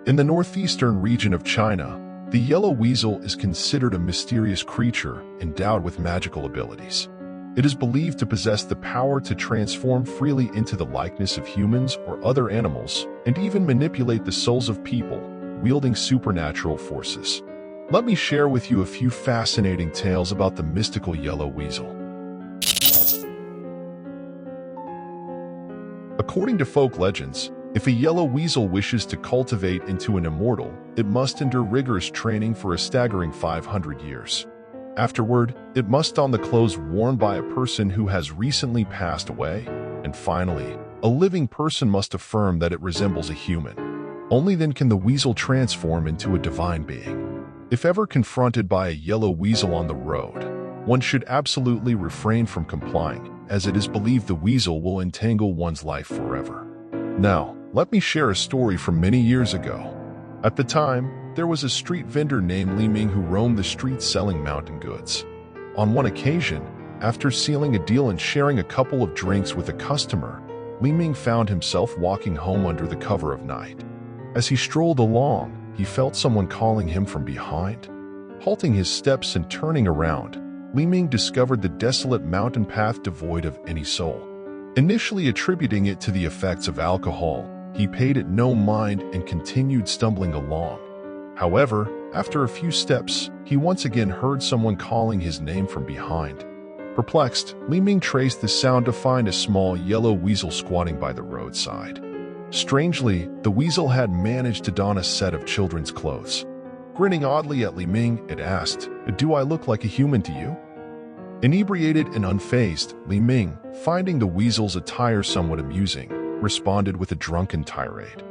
In the northeastern region of China, the yellow weasel is considered a mysterious creature endowed with magical abilities. It is believed to possess the power to transform freely into the likeness of humans or other animals, and even manipulate the souls of people, wielding supernatural forces. Let me share with you a few fascinating tales about the mystical yellow weasel. According to folk legends, if a yellow weasel wishes to cultivate into an immortal, it must endure rigorous training for a staggering 500 years. Afterward, it must don the clothes worn by a person who has recently passed away, and finally, a living person must affirm that it resembles a human. Only then can the weasel transform into a divine being. If ever confronted by a yellow weasel on the road, one should absolutely refrain from complying, as it is believed the weasel will entangle one's life forever. Now, let me share a story from many years ago. At the time, there was a street vendor named Li Ming who roamed the streets selling mountain goods. On one occasion, after sealing a deal and sharing a couple of drinks with a customer, Li Ming found himself walking home under the cover of night. As he strolled along, he felt someone calling him from behind. Halting his steps and turning around, Li Ming discovered the desolate mountain path devoid of any soul. Initially attributing it to the effects of alcohol, he paid it no mind and continued stumbling along. However, after a few steps, he once again heard someone calling his name from behind. Perplexed, Li Ming traced the sound to find a small yellow weasel squatting by the roadside. Strangely, the weasel had managed to don a set of children's clothes. Grinning oddly at Li Ming, it asked, "Do I look like a human to you?" Inebriated and unfazed, Li Ming, finding the weasel's attire somewhat amusing, responded with a drunken tirade.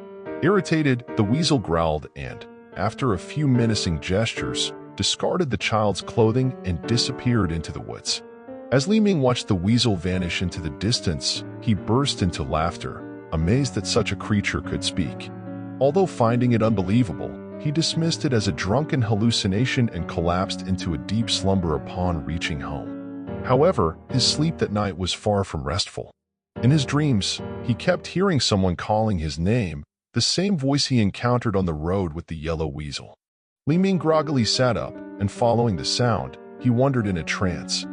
Irritated, the weasel growled and, after a few menacing gestures, discarded the child's clothing and disappeared into the woods. As Li Ming watched the weasel vanish into the distance, he burst into laughter, amazed that such a creature could speak. Although finding it unbelievable, he dismissed it as a drunken hallucination and collapsed into a deep slumber upon reaching home. However, his sleep that night was far from restful. In his dreams, he kept hearing someone calling his name, the same voice he encountered on the road with the yellow weasel. Li Ming groggily sat up, and following the sound, he wandered in a trance.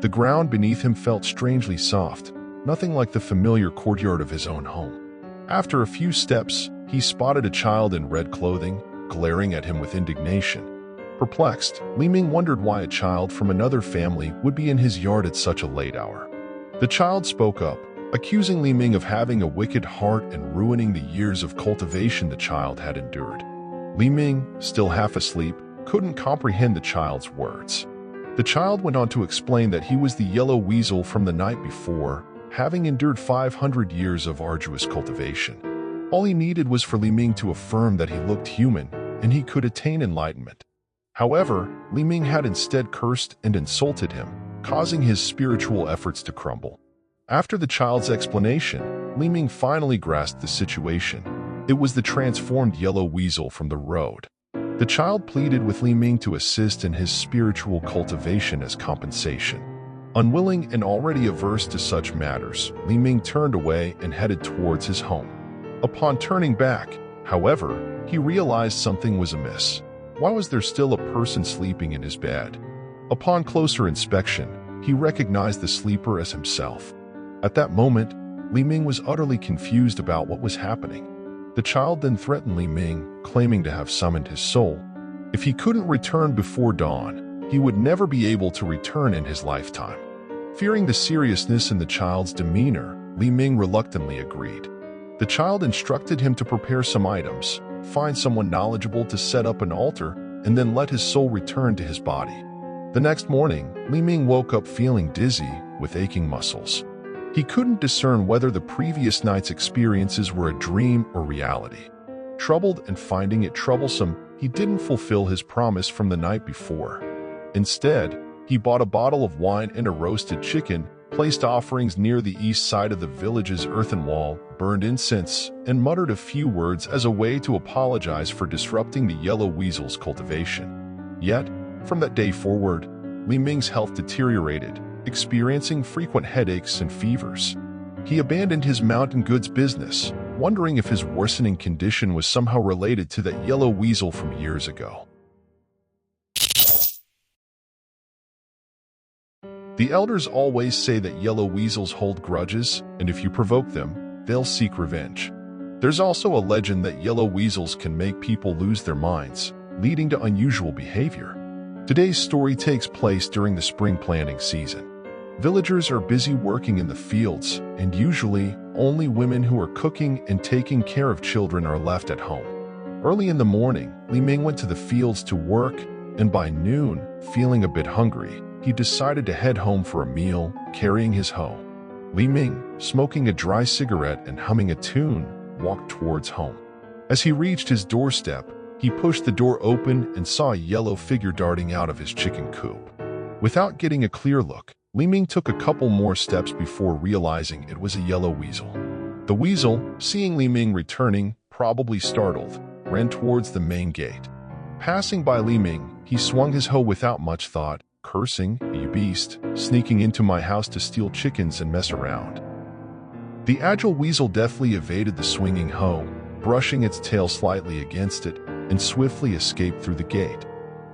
The ground beneath him felt strangely soft, nothing like the familiar courtyard of his own home. After a few steps, he spotted a child in red clothing, glaring at him with indignation. Perplexed, Li Ming wondered why a child from another family would be in his yard at such a late hour. The child spoke up, accusing Li Ming of having a wicked heart and ruining the years of cultivation the child had endured. Li Ming, still half asleep, couldn't comprehend the child's words. The child went on to explain that he was the yellow weasel from the night before, having endured 500 years of arduous cultivation. All he needed was for Li Ming to affirm that he looked human, and he could attain enlightenment. However, Li Ming had instead cursed and insulted him, causing his spiritual efforts to crumble. After the child's explanation, Li Ming finally grasped the situation. It was the transformed yellow weasel from the road. The child pleaded with Li Ming to assist in his spiritual cultivation as compensation. Unwilling and already averse to such matters, Li Ming turned away and headed towards his home. Upon turning back, however, he realized something was amiss. Why was there still a person sleeping in his bed? Upon closer inspection, he recognized the sleeper as himself. At that moment, Li Ming was utterly confused about what was happening. The child then threatened Li Ming, claiming to have summoned his soul. If he couldn't return before dawn, he would never be able to return in his lifetime. Fearing the seriousness in the child's demeanor, Li Ming reluctantly agreed. The child instructed him to prepare some items, find someone knowledgeable to set up an altar, and then let his soul return to his body. The next morning, Li Ming woke up feeling dizzy, with aching muscles. He couldn't discern whether the previous night's experiences were a dream or reality. Troubled and finding it troublesome, he didn't fulfill his promise from the night before. Instead, he bought a bottle of wine and a roasted chicken, placed offerings near the east side of the village's earthen wall, burned incense, and muttered a few words as a way to apologize for disrupting the yellow weasel's cultivation. Yet, from that day forward, Li Ming's health deteriorated, experiencing frequent headaches and fevers. He abandoned his mountain goods business, wondering if his worsening condition was somehow related to that yellow weasel from years ago. The elders always say that yellow weasels hold grudges, and if you provoke them, they'll seek revenge. There's also a legend that yellow weasels can make people lose their minds, leading to unusual behavior. Today's story takes place during the spring planting season. Villagers are busy working in the fields, and usually, only women who are cooking and taking care of children are left at home. Early in the morning, Li Ming went to the fields to work, and by noon, feeling a bit hungry, he decided to head home for a meal, carrying his hoe. Li Ming, smoking a dry cigarette and humming a tune, walked towards home. As he reached his doorstep, he pushed the door open and saw a yellow figure darting out of his chicken coop. Without getting a clear look, Li Ming took a couple more steps before realizing it was a yellow weasel. The weasel, seeing Li Ming returning, probably startled, ran towards the main gate. Passing by Li Ming, he swung his hoe without much thought, cursing, "You beast, sneaking into my house to steal chickens and mess around." The agile weasel deftly evaded the swinging hoe, brushing its tail slightly against it, and swiftly escaped through the gate.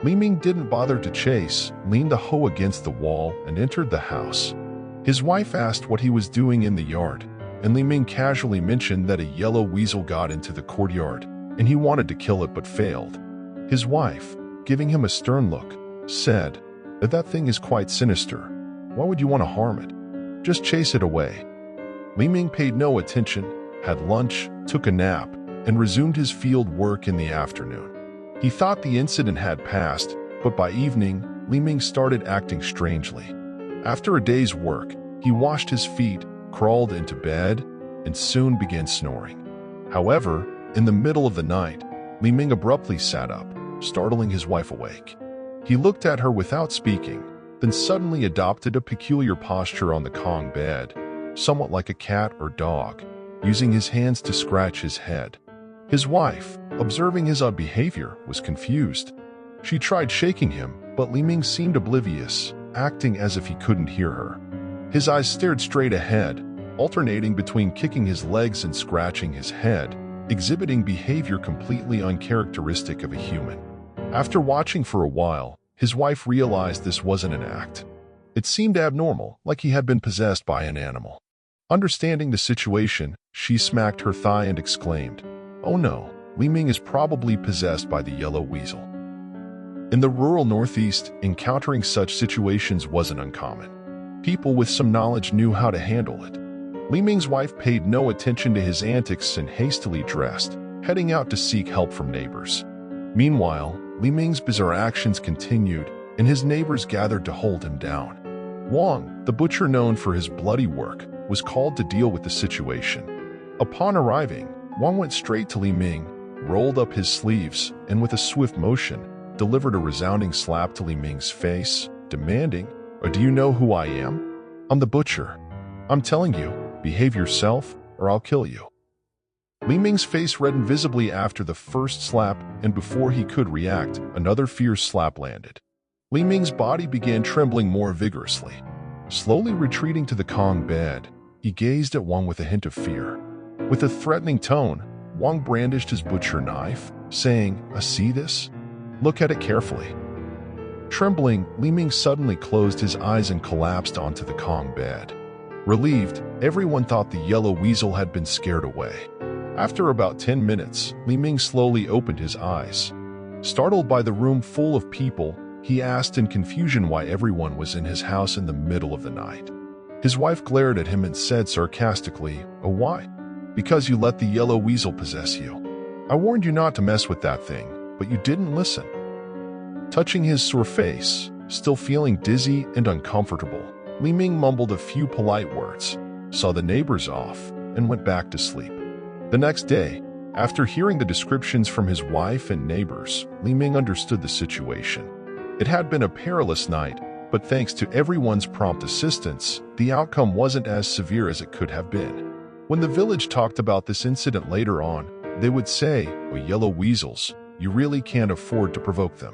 Li Ming didn't bother to chase, leaned the hoe against the wall, and entered the house. His wife asked what he was doing in the yard, and Li Ming casually mentioned that a yellow weasel got into the courtyard, and he wanted to kill it but failed. His wife, giving him a stern look, said, "That thing is quite sinister. Why would you want to harm it? Just chase it away." Li Ming paid no attention, had lunch, took a nap, and resumed his field work in the afternoon. He thought the incident had passed, but by evening, Li Ming started acting strangely. After a day's work, he washed his feet, crawled into bed, and soon began snoring. However, in the middle of the night, Li Ming abruptly sat up, startling his wife awake. He looked at her without speaking, then suddenly adopted a peculiar posture on the Kong bed, somewhat like a cat or dog, using his hands to scratch his head. His wife, observing his odd behavior, was confused. She tried shaking him, but Li Ming seemed oblivious, acting as if he couldn't hear her. His eyes stared straight ahead, alternating between kicking his legs and scratching his head, exhibiting behavior completely uncharacteristic of a human. After watching for a while, his wife realized this wasn't an act. It seemed abnormal, like he had been possessed by an animal. Understanding the situation, she smacked her thigh and exclaimed, "Oh no, Li Ming is probably possessed by the yellow weasel." In the rural Northeast, encountering such situations wasn't uncommon. People with some knowledge knew how to handle it. Li Ming's wife paid no attention to his antics and hastily dressed, heading out to seek help from neighbors. Meanwhile, Li Ming's bizarre actions continued, and his neighbors gathered to hold him down. Wang, the butcher known for his bloody work, was called to deal with the situation. Upon arriving, Wang went straight to Li Ming, rolled up his sleeves, and with a swift motion, delivered a resounding slap to Li Ming's face, demanding, "Do you know who I am? I'm the butcher. I'm telling you, behave yourself, or I'll kill you." Li Ming's face reddened visibly after the first slap, and before he could react, another fierce slap landed. Li Ming's body began trembling more vigorously. Slowly retreating to the Kong bed, he gazed at Wang with a hint of fear. With a threatening tone, Wang brandished his butcher knife, saying, "See this? Look at it carefully." Trembling, Li Ming suddenly closed his eyes and collapsed onto the Kong bed. Relieved, everyone thought the yellow weasel had been scared away. After about 10 minutes, Li Ming slowly opened his eyes. Startled by the room full of people, he asked in confusion why everyone was in his house in the middle of the night. His wife glared at him and said sarcastically, "Oh, why? Because you let the yellow weasel possess you. I warned you not to mess with that thing, but you didn't listen." Touching his sore face, still feeling dizzy and uncomfortable, Li Ming mumbled a few polite words, saw the neighbors off, and went back to sleep. The next day, after hearing the descriptions from his wife and neighbors, Li Ming understood the situation. It had been a perilous night, but thanks to everyone's prompt assistance, the outcome wasn't as severe as it could have been. When the village talked about this incident later on, they would say, "Oh, yellow weasels, you really can't afford to provoke them."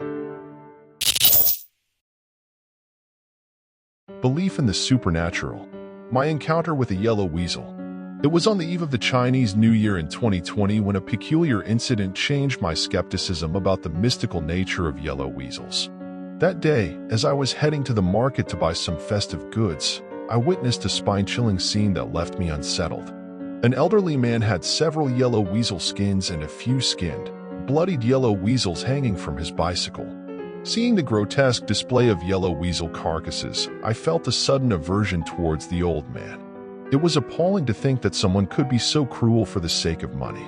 Belief in the supernatural. My encounter with a yellow weasel. It was on the eve of the Chinese New Year in 2020 when a peculiar incident changed my skepticism about the mystical nature of yellow weasels. That day, as I was heading to the market to buy some festive goods, I witnessed a spine-chilling scene that left me unsettled. An elderly man had several yellow weasel skins and a few skinned, bloodied yellow weasels hanging from his bicycle. Seeing the grotesque display of yellow weasel carcasses, I felt a sudden aversion towards the old man. It was appalling to think that someone could be so cruel for the sake of money.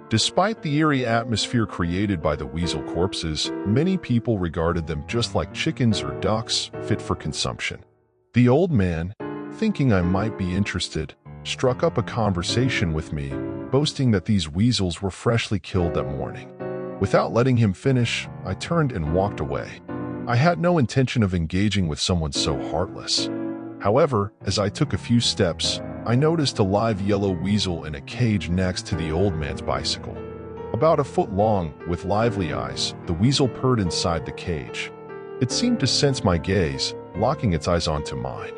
Despite the eerie atmosphere created by the weasel corpses, many people regarded them just like chickens or ducks, fit for consumption. The old man, thinking I might be interested, struck up a conversation with me, boasting that these weasels were freshly killed that morning. Without letting him finish, I turned and walked away. I had no intention of engaging with someone so heartless. However, as I took a few steps, I noticed a live yellow weasel in a cage next to the old man's bicycle. About a foot long, with lively eyes, the weasel purred inside the cage. It seemed to sense my gaze, locking its eyes onto mine.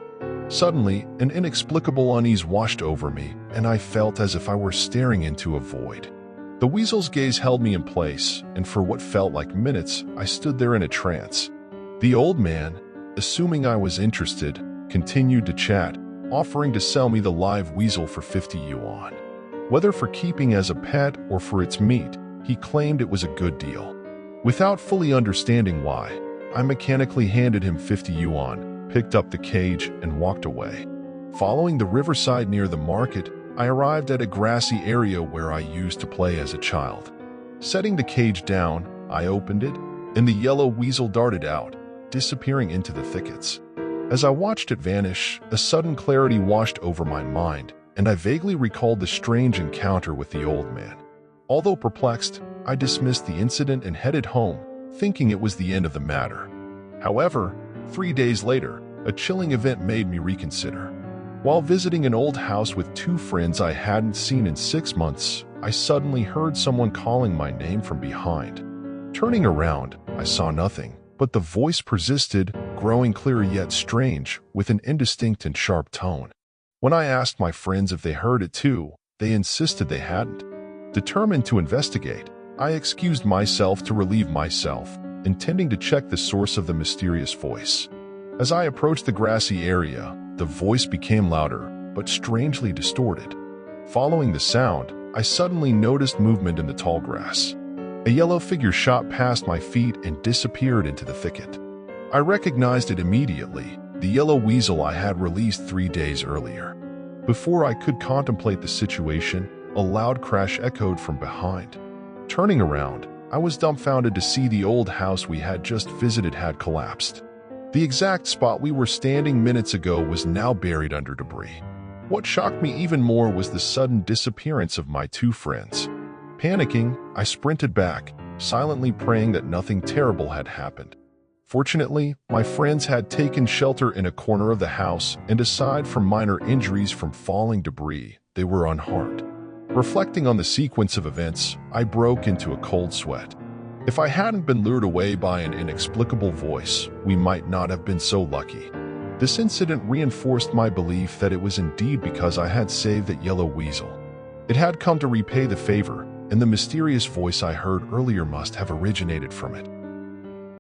Suddenly, an inexplicable unease washed over me, and I felt as if I were staring into a void. The weasel's gaze held me in place, and for what felt like minutes, I stood there in a trance. The old man, assuming I was interested, continued to chat, offering to sell me the live weasel for 50 yuan. Whether for keeping as a pet or for its meat, he claimed it was a good deal. Without fully understanding why, I mechanically handed him 50 yuan, picked up the cage, and walked away. Following the riverside near the market, I arrived at a grassy area where I used to play as a child. Setting the cage down, I opened it, and the yellow weasel darted out, disappearing into the thickets. As I watched it vanish, a sudden clarity washed over my mind, and I vaguely recalled the strange encounter with the old man. Although perplexed, I dismissed the incident and headed home, thinking it was the end of the matter. However, 3 days later, a chilling event made me reconsider. While visiting an old house with 2 friends I hadn't seen in 6 months, I suddenly heard someone calling my name from behind. Turning around, I saw nothing, but the voice persisted, growing clearer yet strange, with an indistinct and sharp tone. When I asked my friends if they heard it too, they insisted they hadn't. Determined to investigate, I excused myself to relieve myself, intending to check the source of the mysterious voice. As I approached the grassy area, the voice became louder, but strangely distorted. Following the sound, I suddenly noticed movement in the tall grass. A yellow figure shot past my feet and disappeared into the thicket. I recognized it immediately, the yellow weasel I had released 3 days earlier. Before I could contemplate the situation, a loud crash echoed from behind. Turning around, I was dumbfounded to see the old house we had just visited had collapsed. The exact spot we were standing minutes ago was now buried under debris. What shocked me even more was the sudden disappearance of my 2 friends. Panicking, I sprinted back, silently praying that nothing terrible had happened. Fortunately, my friends had taken shelter in a corner of the house, and aside from minor injuries from falling debris, they were unharmed. Reflecting on the sequence of events, I broke into a cold sweat. If I hadn't been lured away by an inexplicable voice, we might not have been so lucky. This incident reinforced my belief that it was indeed because I had saved that yellow weasel. It had come to repay the favor, and the mysterious voice I heard earlier must have originated from it.